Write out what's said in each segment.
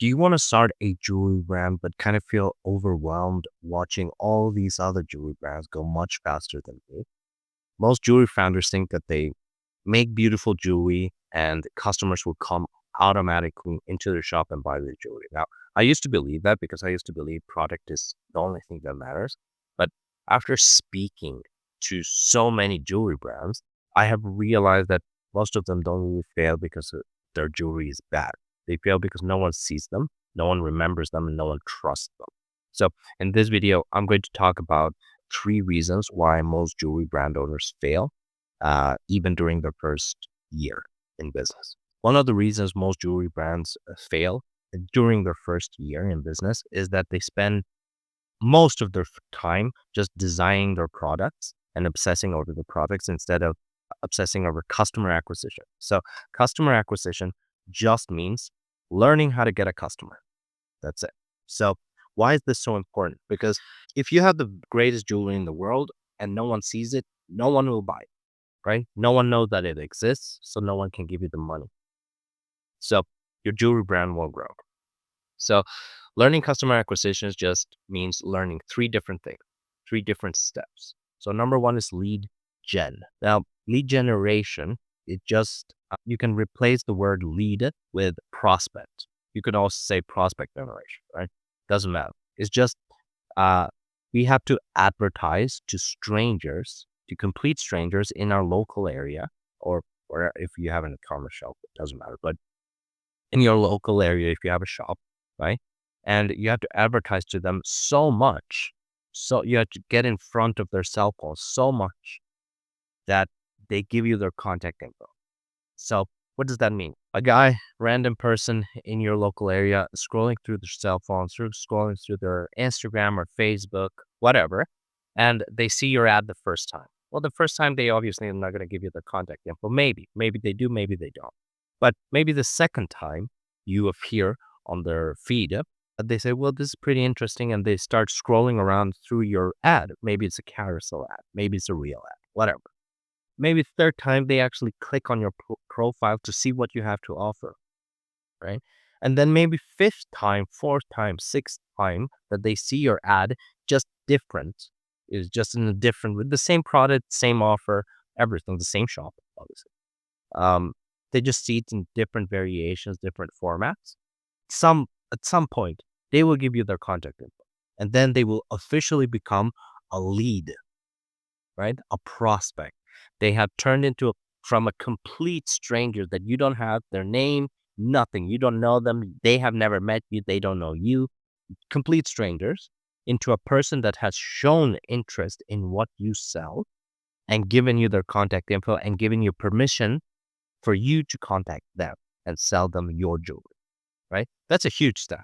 Do you want to start a jewelry brand but kind of feel overwhelmed watching all these other jewelry brands go much faster than you? Most jewelry founders think that they make beautiful jewelry and customers will come automatically into their shop and buy their jewelry. Now, I used to believe that because I used to believe product is the only thing that matters. But after speaking to so many jewelry brands, I have realized that most of them don't really fail because their jewelry is bad. They fail because no one sees them, no one remembers them, and no one trusts them. So, in this video, I'm going to talk about three reasons why most jewelry brand owners fail, even during their first year in business. One of the reasons most jewelry brands fail during their first year in business is that they spend most of their time just designing their products and obsessing over the products instead of obsessing over customer acquisition. So, customer acquisition just means learning how to get a customer. That's it. So, why is this so important? Because if you have the greatest jewelry in the world and no one sees it, no one will buy it, right? No one knows that it exists, so no one can give you the money. So, your jewelry brand won't grow. So, learning customer acquisitions just means learning three different things, three different steps. So, number one is lead gen. Now, lead generation, it just, you can replace the word lead with prospect. You could also say prospect generation, right? Doesn't matter. It's just, uh, we have to advertise to strangers, to complete strangers in our local area, or if you have an e-commerce shop, it doesn't matter. But in your local area if you have a shop, right? And you have to advertise to them so much. So you have to get in front of their cell phone so much that they give you their contact info. So what does that mean? A guy, random person in your local area, scrolling through their cell phone, scrolling through their Instagram or Facebook, whatever, and they see your ad the first time. Well, the first time they obviously are not going to give you the contact info. Maybe they do, maybe they don't. But maybe the second time you appear on their feed, they say, well, this is pretty interesting. And they start scrolling around through your ad. Maybe it's a carousel ad, maybe it's a real ad, whatever. Maybe third time they actually click on your profile to see what you have to offer, right? And then maybe fifth time, fourth time, sixth time that they see your ad, just different, is just in a different, with the same product, same offer, everything, the same shop, obviously. Um, they just see it in different variations, different formats. At some point, they will give you their contact info, and then they will officially become a lead, right? A prospect. They have turned into from a complete stranger that you don't have their name, nothing. You don't know them. They have never met you. They don't know you. Complete strangers into a person that has shown interest in what you sell and given you their contact info and given you permission for you to contact them and sell them your jewelry, right? That's a huge step.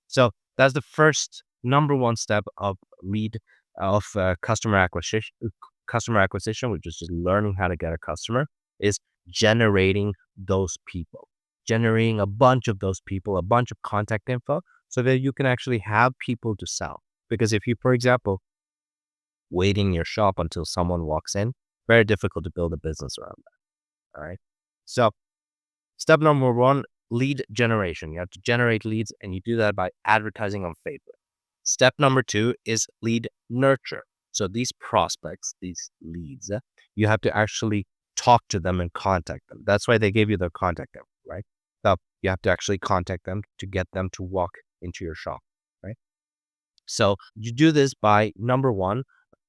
So that's the first number one step of lead of customer acquisition. Customer acquisition, which is just learning how to get a customer, is generating those people, generating a bunch of those people, a bunch of contact info, so that you can actually have people to sell. Because if you, for example, wait in your shop until someone walks in, very difficult to build a business around that. All right. So step number one, lead generation. You have to generate leads, and you do that by advertising on Facebook. Step number two is lead nurture. So these prospects, these leads, you have to actually talk to them and contact them. That's why they gave you their contact info, right? So you have to actually contact them to get them to walk into your shop, right? So you do this by number one,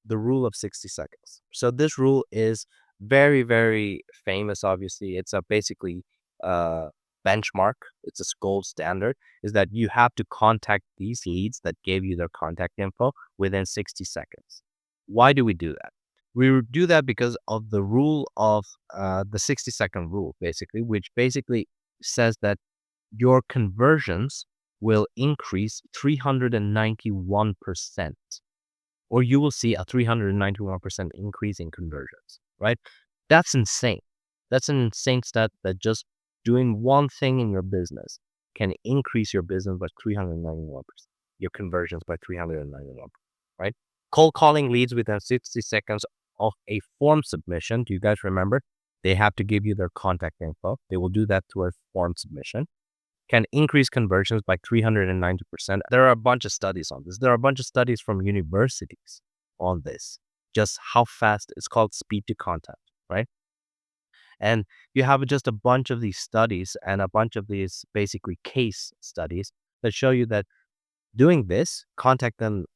the rule of 60 seconds. So this rule is very, very famous. Obviously, it's a basically uh, benchmark. It's a gold standard. Is that you have to contact these leads that gave you their contact info within 60 seconds. Why do we do that? We do that because of the rule of the 60-second rule, basically, which basically says that your conversions will increase 391%, or you will see a 391% increase in conversions, right? That's insane. That's an insane stat that just doing one thing in your business can increase your business by 391%, your conversions by 391%, right? Cold calling leads within 60 seconds of a form submission. Do you guys remember? They have to give you their contact info. They will do that through a form submission. can increase conversions by 390%. There are a bunch of studies on this. There are a bunch of studies from universities on this, just how fast it's called speed to contact, right? And you have just a bunch of these studies and a bunch of these basically case studies that show you that doing this, contacting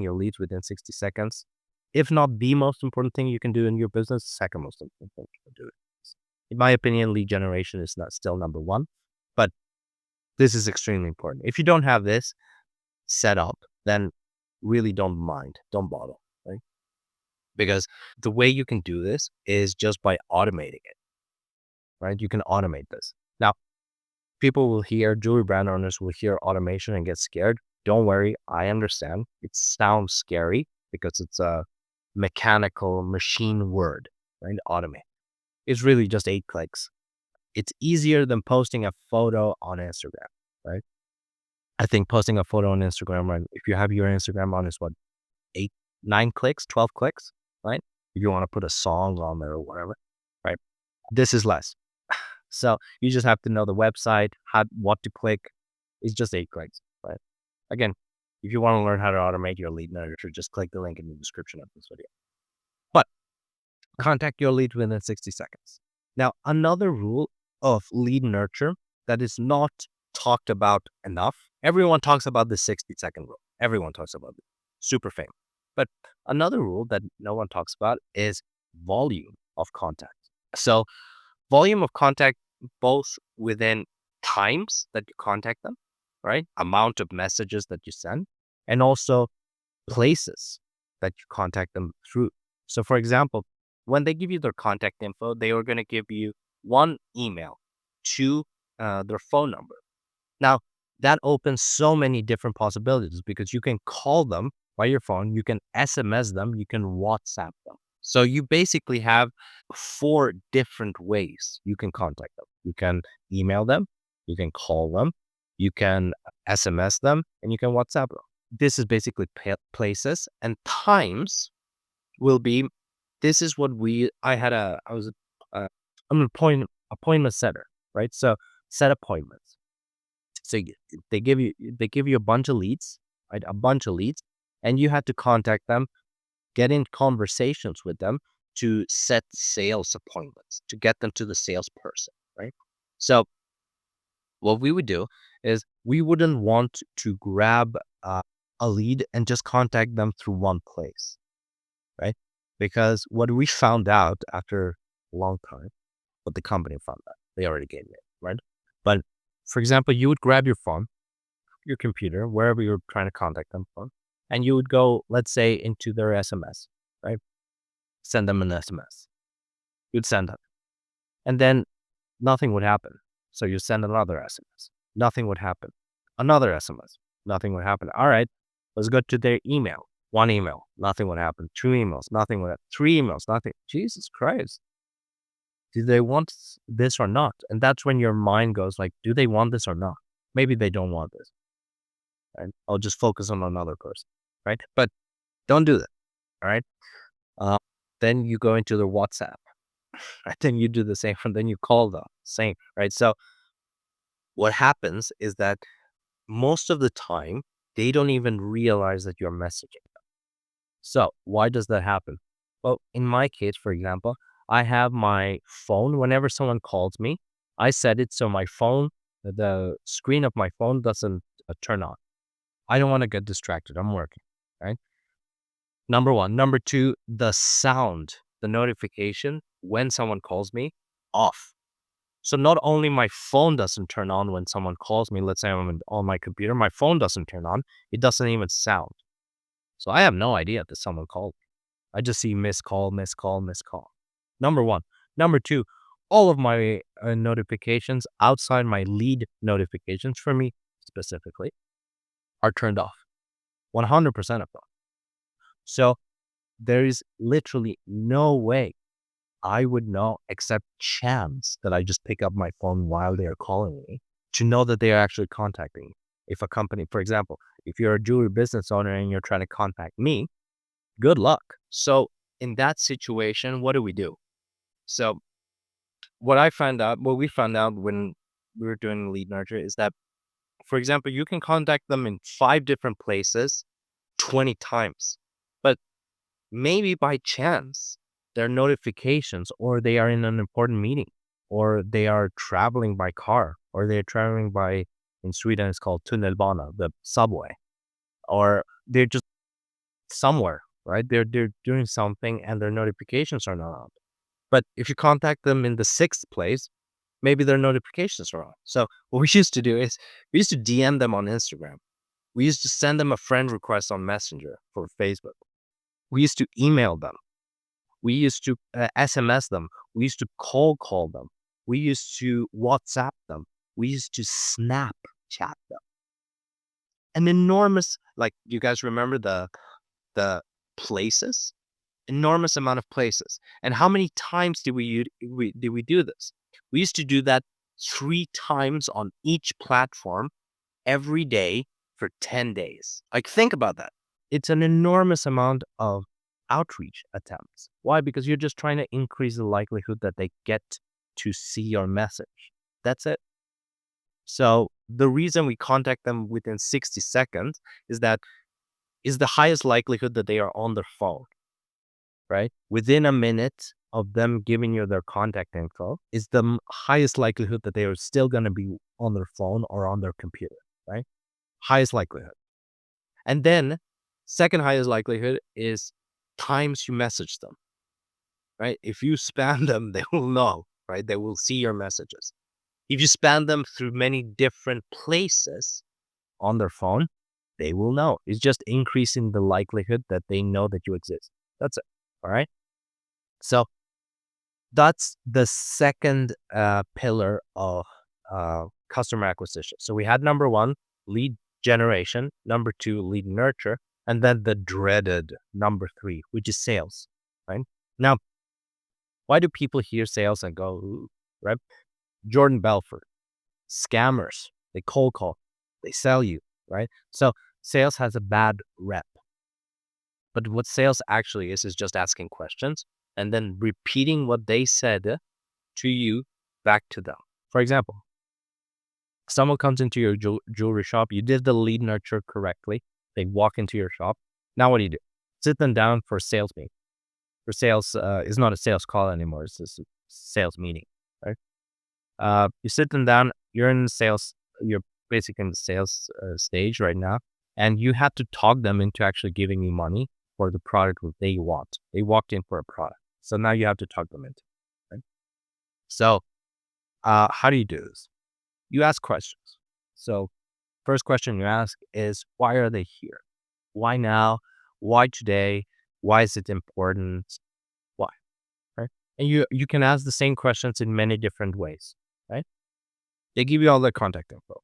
your leads within 60 seconds, if not the most important thing you can do in your business, second most important thing you can do. In my opinion, lead generation is not still number one, but this is extremely important. If you don't have this set up, then really don't mind, don't bother, right? Because the way you can do this is just by automating it, right? You can automate this. Now, people will hear, jewelry brand owners will hear automation and get scared. Don't worry, I understand. It sounds scary because it's a mechanical machine word, right? Automate. It's really just 8 clicks. It's easier than posting a photo on Instagram, right? I think posting a photo on Instagram, right? If you have your Instagram on, is what, 8, 9 clicks, 12 clicks, right? If you want to put a song on there or whatever, right? This is less. So you just have to know the website, what to click. It's just 8 clicks, right? Again, if you want to learn how to automate your lead nurture, just click the link in the description of this video. But contact your lead within 60 seconds. Now, another rule of lead nurture that is not talked about enough. Everyone talks about the 60-second rule. Everyone talks about it. Super famous. But another rule that no one talks about is volume of contact. So volume of contact, both within times that you contact them, right? Amount of messages that you send, and also places that you contact them through. So for example, when they give you their contact info, they are going to give you one email, two, their phone number. Now, that opens so many different possibilities because you can call them by your phone, you can SMS them, you can WhatsApp them. So you basically have 4 different ways you can contact them. You can email them, you can call them, you can SMS them, and you can WhatsApp them. This is basically places, and times will be, this is what I was, I'm an appointment setter, right? So set appointments. So they give you a bunch of leads, right? A bunch of leads, and you had to contact them, get in conversations with them to set sales appointments, to get them to the salesperson, right? So what we would do is we wouldn't want to grab a lead and just contact them through one place, right? Because what we found out after a long time, what the company found out, they already gave me it, right? But for example, you would grab your phone, your computer, wherever you're trying to contact them from, and you would go, let's say, into their SMS, right? Send them an SMS. You'd send it. And then nothing would happen. So you send another SMS. Nothing would happen. Another SMS. Nothing would happen. All right, let's go to their email. One email. Nothing would happen. 2 emails. Nothing would happen. 3 emails. Nothing. Jesus Christ. Do they want this or not? And that's when your mind goes like, do they want this or not? Maybe they don't want this. Right? I'll just focus on another person. Right? But don't do that. All right. Uh, then you go into the WhatsApp. Right? Then you do the same. And then you call the same. Right? So what happens is that most of the time, they don't even realize that you're messaging them. So why does that happen? Well, in my case, for example, I have my phone. Whenever someone calls me, I set it so my phone, the screen of my phone doesn't turn on. I don't want to get distracted. I'm working, right? Number one. Number two, the sound, the notification when someone calls me, off. So not only my phone doesn't turn on when someone calls me, let's say I'm on my computer, my phone doesn't turn on. It doesn't even sound. So I have no idea that someone called me. I just see missed call, missed call, missed call. Number one. Number two, all of my notifications outside my lead notifications for me specifically are turned off. 100% of them. So there is literally no way I would know, except chance, that I just pick up my phone while they are calling me to know that they are actually contacting me. If a company, for example, if you're a jewelry business owner and you're trying to contact me, good luck. So in that situation, what do we do? So what we found out when we were doing lead nurture is that, for example, you can contact them in 5 different places 20 times. But maybe by chance, their notifications, or they are in an important meeting, or they are traveling by car, or they're traveling by, in Sweden, it's called tunnelbana, the subway, or they're just somewhere, right? They're doing something and their notifications are not on. But if you contact them in the sixth place, maybe their notifications are on. So what we used to do is we used to DM them on Instagram. We used to send them a friend request on Messenger for Facebook. We used to email them. We used to SMS them. We used to call them. We used to WhatsApp them. We used to Snapchat them. An enormous, like, you guys remember the places? Enormous amount of places. And how many times did we do this? We used to do that 3 times on each platform every day for 10 days. Like, think about that. It's an enormous amount of outreach attempts. Why? Because you're just trying to increase the likelihood that they get to see your message. That's it. So the reason we contact them within 60 seconds is that is the highest likelihood that they are on their phone, right? Within a minute of them giving you their contact info is the highest likelihood that they are still going to be on their phone or on their computer, right? Highest likelihood. And then second highest likelihood is times you message them, right? If you spam them, they will know, right? They will see your messages. If you spam them through many different places on their phone, they will know. It's just increasing the likelihood that they know that you exist. That's it. All right. So that's the second pillar of customer acquisition. So we had number one, lead generation, number two, lead nurture, and then the dreaded number three, which is sales, right? Now, why do people hear sales and go, ooh, right? Jordan Belfort, scammers, they cold call, they sell you, right? So sales has a bad rep. But what sales actually is just asking questions and then repeating what they said to you back to them. For example, someone comes into your jewelry shop, you did the lead nurture correctly, they walk into your shop. Now what do? Sit them down for a sales meeting. For sales is not a sales call anymore, it's just a sales meeting, right? You sit them down, you're in the sales, you're basically in the sales stage right now, and you have to talk them into actually giving you money for the product that they want. They walked in for a product. So now you have to talk them into it, right? So how do you do this? You ask questions. So first question you ask is, why are they here? Why now? Why today? Why is it important? Why? Right? And you can ask the same questions in many different ways, right? They give you all their contact info.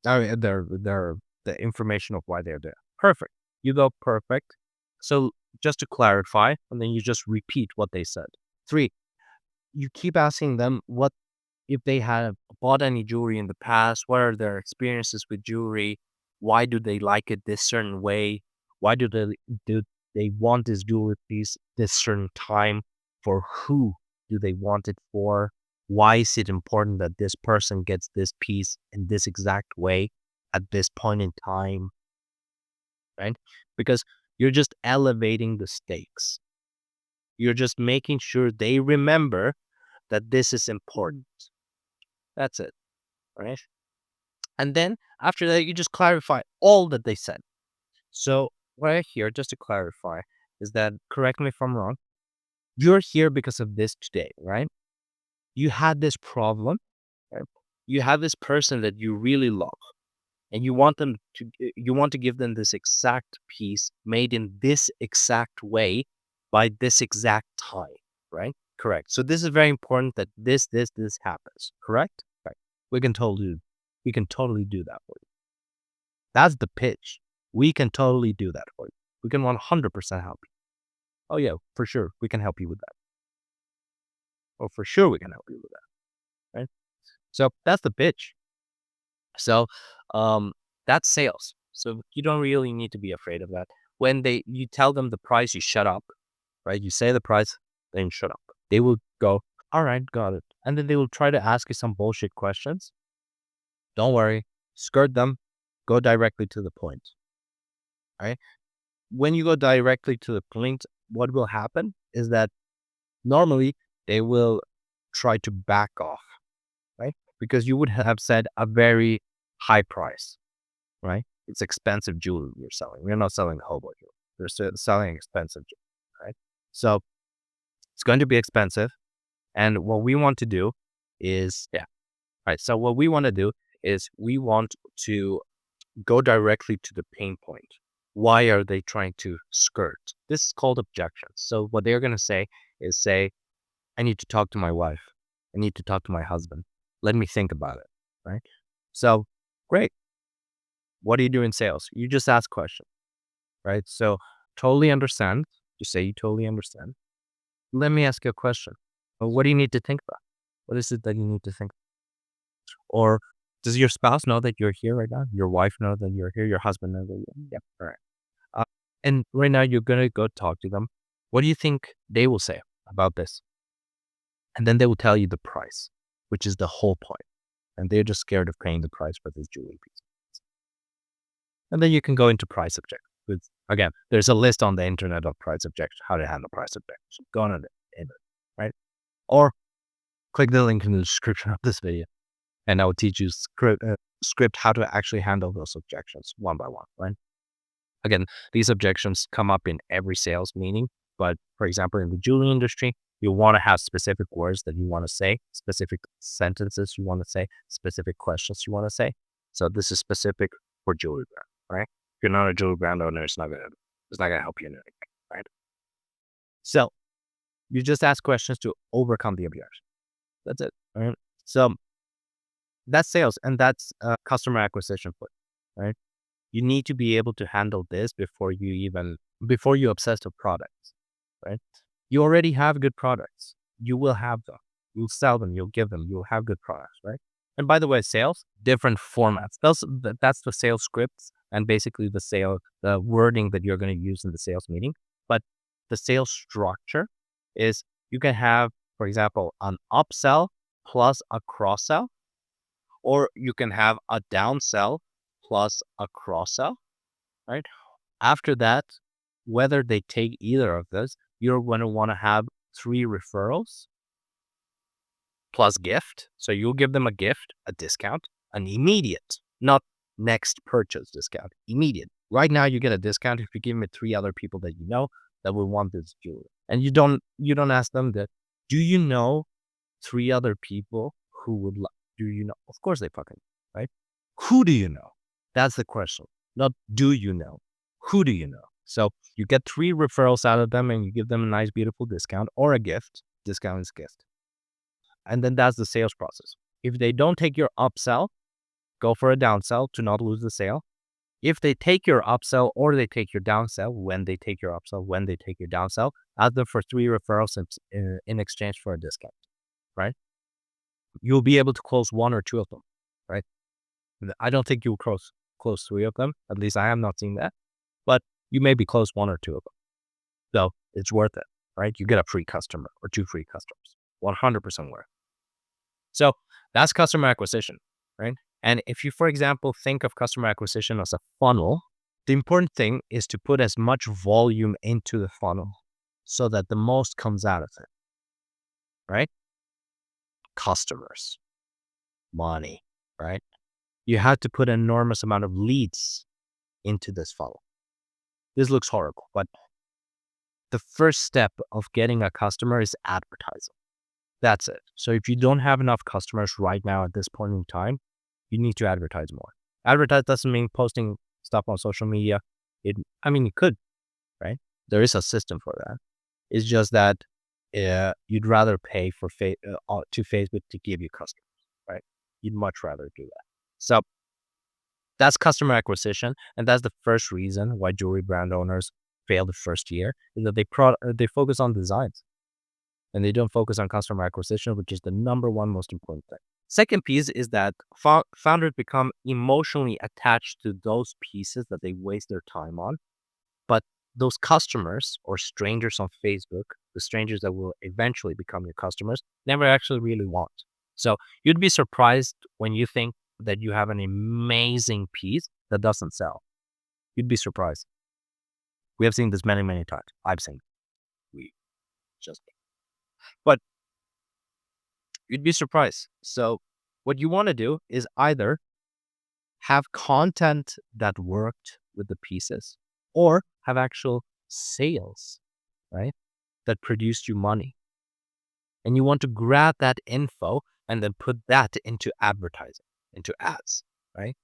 I mean, the information of why they're there. Perfect. You go perfect. So just to clarify, and then you just repeat what they said. Three, you keep asking them what if they have bought any jewelry in the past, what are their experiences with jewelry? Why do they like it this certain way? Why do they want this jewelry piece this certain time? For who do they want it for? Why is it important that this person gets this piece in this exact way at this point in time? Right? Because you're just elevating the stakes. You're just making sure they remember that this is important. That's it. Right? And then after that, you just clarify all that they said. So what I hear, just to clarify, is that, correct me if I'm wrong, you're here because of this today, right? You had this problem, right? You have this person that you really love, and you want to give them this exact piece made in this exact way by this exact time, right? Correct. So this is very important that this happens. Correct? Right. We can totally we can totally do that for you. That's the pitch. We can totally do that for you. We can 100% help you. Oh yeah, for sure. We can help you with that. Oh, for sure we can help you with that. Right? So that's the pitch. So that's sales. So you don't really need to be afraid of that. When you tell them the price, you shut up, right? You say the price, then shut up. They will go, all right, got it. And then they will try to ask you some bullshit questions. Don't worry, skirt them, go directly to the point. Right? When you go directly to the point, what will happen is that normally they will try to back off, right? Because you would have said a very high price, right? It's expensive jewelry you're selling. We're not selling hobo jewelry. We're selling expensive jewelry, right? So it's going to be expensive. And what we want to do is, yeah, right. So what we want to do is we want to go directly to the pain point. Why are they trying to skirt? This is called objections. So what they're going to say is say, I need to talk to my wife. I need to talk to my husband. Let me think about it. Right. So great. What do you do in sales? You just ask questions. Right. So totally understand. Just say you totally understand. Let me ask you a question. What do you need to think about? What is it that you need to think? Or does your spouse know that you're here right now? Your wife know that you're here? Your husband know that you're here? Yep. All right. Uh, and right now you're going to go talk to them. What do you think they will say about this? And then they will tell you the price, which is the whole point. And they're just scared of paying the price for this jewelry piece. And then you can go into price objections. With, again, there's a list on the internet of price objections, how to handle price objections. Go on it, right? Or click the link in the description of this video, and I will teach you script how to actually handle those objections one by one, right? Again, these objections come up in every sales meeting, but for example, in the jewelry industry, you want to have specific words that you want to say, specific sentences you want to say, specific questions you want to say. So this is specific for jewelry brand, right? If you're not a jewelry brand owner, it's not gonna help you in anything, right? So you just ask questions to overcome the objection. That's it. Right? So that's sales and that's customer acquisition point, right? You need to be able to handle this before you obsess with products, right? You already have good products. You will have them. You'll sell them. You'll give them. You'll have good products, right? And by the way, sales, different formats. That's the sales scripts and basically the wording that you're going to use in the sales meeting. But the sales structure is you can have, for example, an upsell plus a cross sell, or you can have a downsell plus a cross sell, right? After that, whether they take either of those, you're going to want to have 3 referrals plus gift. So you'll give them a gift, a discount, an immediate, not next purchase discount, immediate. Right now you get a discount if you give me 3 other people that you know that will want this jewelry. And you don't ask them that, do you know 3 other people who would like, do you know? Of course they fucking, right? Who do you know? That's the question. Not do you know? Who do you know? So you get 3 referrals out of them and you give them a nice, beautiful discount or a gift. Discount is gift. And then that's the sales process. If they don't take your upsell, go for a downsell to not lose the sale. If they take your upsell or they take your downsell, when they take your upsell, when they take your downsell, ask them for 3 referrals in exchange for a discount, right? You'll be able to close 1 or 2 of them, right? I don't think you'll close 3 of them. At least I am not seeing that. But you maybe close 1 or 2 of them. So it's worth it, right? You get a free customer or 2 free customers. 100% worth. So that's customer acquisition, right? And if you, for example, think of customer acquisition as a funnel, the important thing is to put as much volume into the funnel so that the most comes out of it, right? Customers, money, right? You have to put an enormous amount of leads into this funnel. This looks horrible, but the first step of getting a customer is advertising. That's it. So if you don't have enough customers right now at this point in time, you need to advertise more. Advertise doesn't mean posting stuff on social media. It could, right? There is a system for that. It's just that you'd rather pay to Facebook to give you customers, right? You'd much rather do that. So that's customer acquisition, and that's the first reason why jewelry brand owners fail the first year is that they focus on designs, and they don't focus on customer acquisition, which is the number one most important thing. Second piece is that founders become emotionally attached to those pieces that they waste their time on, but those customers or strangers on Facebook, the strangers that will eventually become your customers, never actually really want. So you'd be surprised when you think that you have an amazing piece that doesn't sell. You'd be surprised. We have seen this many, many times. I've seen it. We just, but you'd be surprised. So what you want to do is either have content that worked with the pieces or have actual sales, right? That produced you money. And you want to grab that info and then put that into advertising, into ads, right?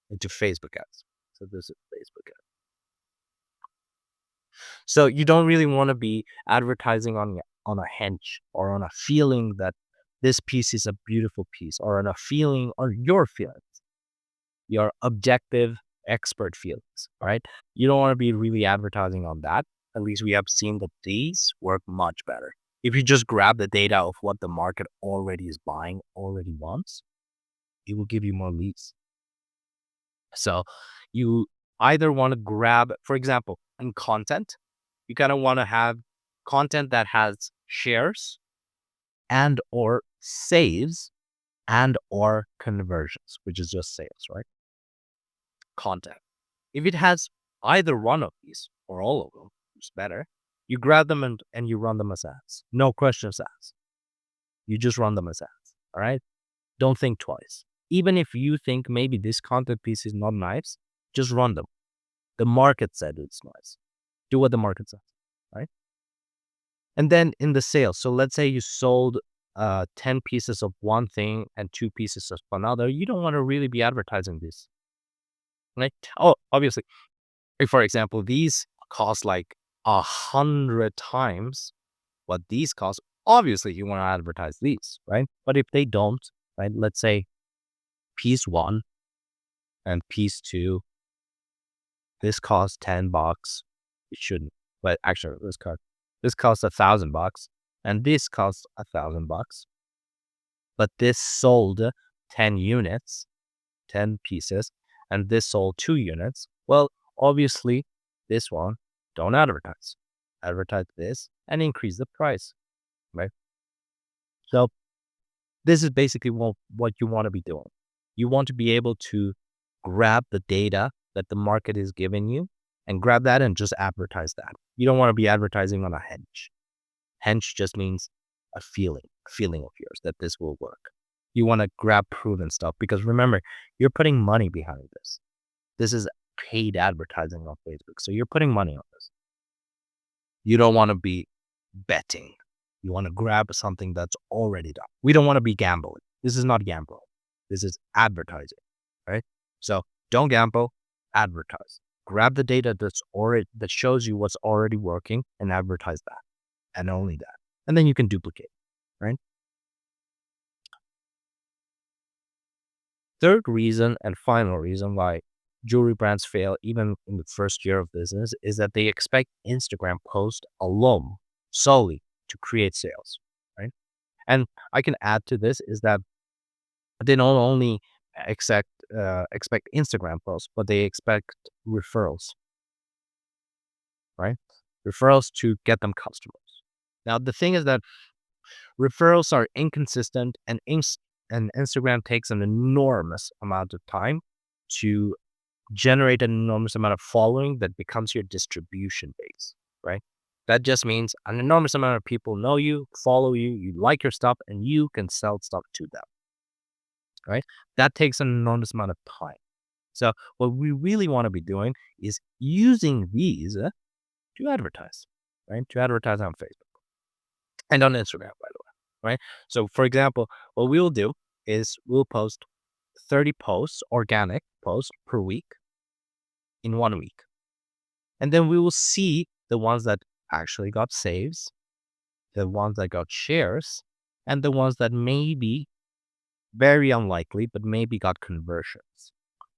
Into Facebook ads. So this is Facebook ads. So you don't really want to be advertising on a hunch or on a feeling that this piece is a beautiful piece, or on a feeling or your feelings, your objective expert feelings, right? You don't want to be really advertising on that. At least we have seen that these work much better. If you just grab the data of what the market already is buying, already wants, it will give you more leads. So you either want to grab, for example, in content, you kind of want to have content that has shares and or saves and or conversions, which is just sales, right? Content. If it has either one of these or all of them, it's better. You grab them and you run them as ads. No questions asked. You just run them as ads. All right. Don't think twice. Even if you think maybe this content piece is not nice, just run them. The market said it's nice. Do what the market says. Right. And then in the sales, so let's say you sold 10 pieces of one thing and 2 pieces of another. You don't want to really be advertising this. Right. Oh, obviously, if, for example, these cost like 100 times what these cost, obviously you want to advertise these, right? But if they don't, right? Let's say piece 1 and piece 2, this costs $10. It shouldn't, but actually this costs $1,000, and this costs $1,000. But this sold 10 units, 10 pieces, and this sold 2 units. Well, obviously, this one, don't advertise. Advertise this and increase the price, right? So this is basically what you want to be doing. You want to be able to grab the data that the market is giving you and grab that and just advertise that. You don't want to be advertising on a hunch. Hunch just means a feeling of yours that this will work. You want to grab proven stuff because remember, you're putting money behind this. This is paid advertising on Facebook. So you're putting money on this. You don't want to be betting. You want to grab something that's already done. We don't want to be gambling. This is not gambling. This is advertising, right? So don't gamble, advertise. Grab the data that shows you what's already working and advertise that, and only that. And then you can duplicate, right? Third reason and final reason why jewelry brands fail even in the first year of business is that they expect Instagram posts alone solely to create sales, right? And I can add to this is that they not only expect Instagram posts, but they expect referrals, right? Referrals to get them customers. Now the thing is that referrals are inconsistent, and Instagram takes an enormous amount of time to generate an enormous amount of following that becomes your distribution base, right? That just means an enormous amount of people know you, follow you, you like your stuff, and you can sell stuff to them, right? That takes an enormous amount of time. So what we really want to be doing is using these to advertise, right? To advertise on Facebook and on Instagram, by the way, right? So for example, what we'll do is we'll post 30 posts, organic posts per week in 1 week. And then we will see the ones that actually got saves, the ones that got shares, and the ones that maybe very unlikely, but maybe got conversions.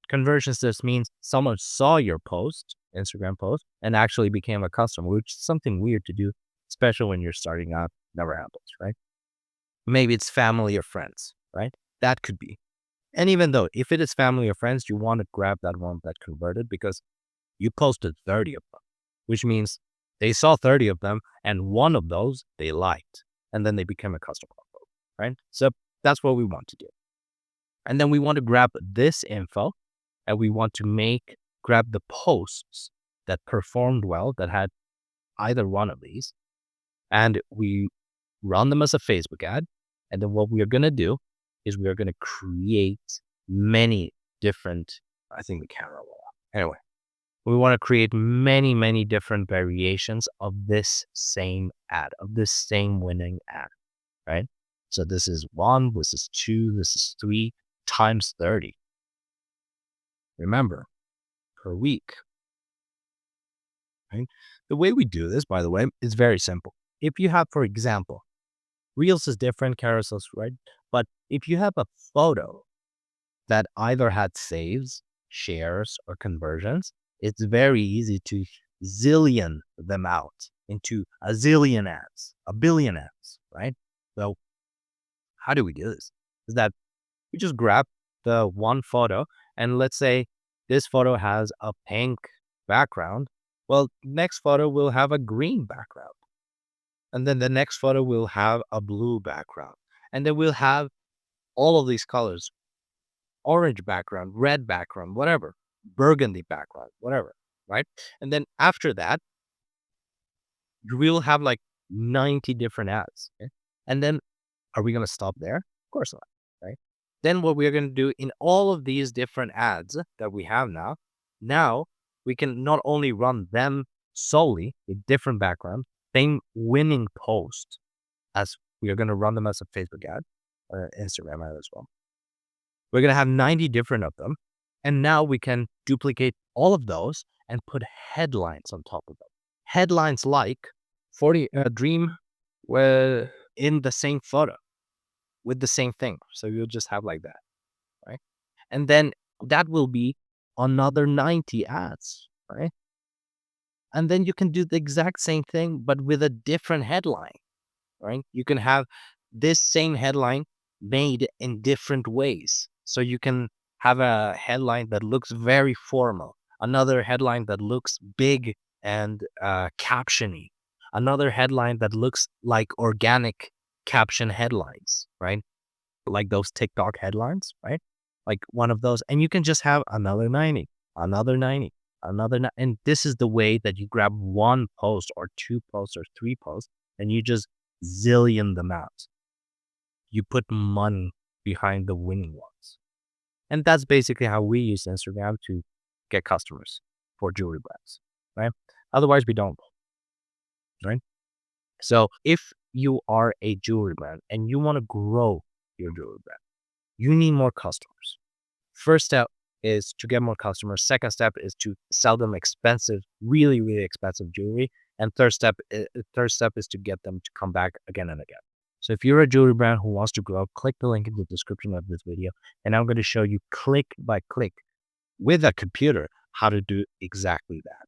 Conversions just means someone saw your post, Instagram post, and actually became a customer, which is something weird to do, especially when you're starting out. Never happens, right? Maybe it's family or friends, right? That could be. And even though if it is family or friends, you want to grab that one that converted because you posted 30 of them, which means they saw 30 of them and one of those they liked, and then they became a customer, right? So that's what we want to do. And then we want to grab this info and we want to grab the posts that performed well, that had either one of these, and we run them as a Facebook ad. And then what we are going to do is we are going to create many different, I think the camera will. Anyway, we want to create many, many different variations of this same ad, of this same winning ad, right? So this is 1, this is 2, this is 3 times 30. Remember, per week, right? The way we do this, by the way, is very simple. If you have, for example, Reels is different, carousels, right? But if you have a photo that either had saves, shares, or conversions, it's very easy to zillion them out into a zillion ads, a billion ads, right? So how do we do this? Is that we just grab the one photo, and let's say this photo has a pink background. Well, next photo will have a green background. And then the next photo will have a blue background. And then we'll have all of these colors, orange background, red background, whatever, burgundy background, whatever, right? And then after that, we'll have like 90 different ads. Okay? And then are we going to stop there? Of course not, right? Then what we're going to do in all of these different ads that we have now we can not only run them solely with different backgrounds, same winning post, as we are going to run them as a Facebook ad or Instagram ad as well. We're going to have 90 different of them. And now we can duplicate all of those and put headlines on top of them. Headlines like 40 dream in the same photo with the same thing. So you'll just have like that, right? And then that will be another 90 ads, right? And then you can do the exact same thing, but with a different headline, right? You can have this same headline made in different ways. So you can have a headline that looks very formal, another headline that looks big and captiony, another headline that looks like organic caption headlines, right? Like those TikTok headlines, right? Like one of those. And you can just have another 90, another 90, and this is the way that you grab one post or two posts or three posts and you just zillion them out. You put money behind the winning ones. And that's basically how we use Instagram to get customers for jewelry brands, right? Otherwise, we don't, right? So if you are a jewelry brand and you want to grow your jewelry brand, you need more customers. First step is to get more customers. Second step is to sell them expensive, really, really expensive jewelry. And third step is to get them to come back again and again. So if you're a jewelry brand who wants to grow, click the link in the description of this video. And I'm going to show you click by click with a computer how to do exactly that.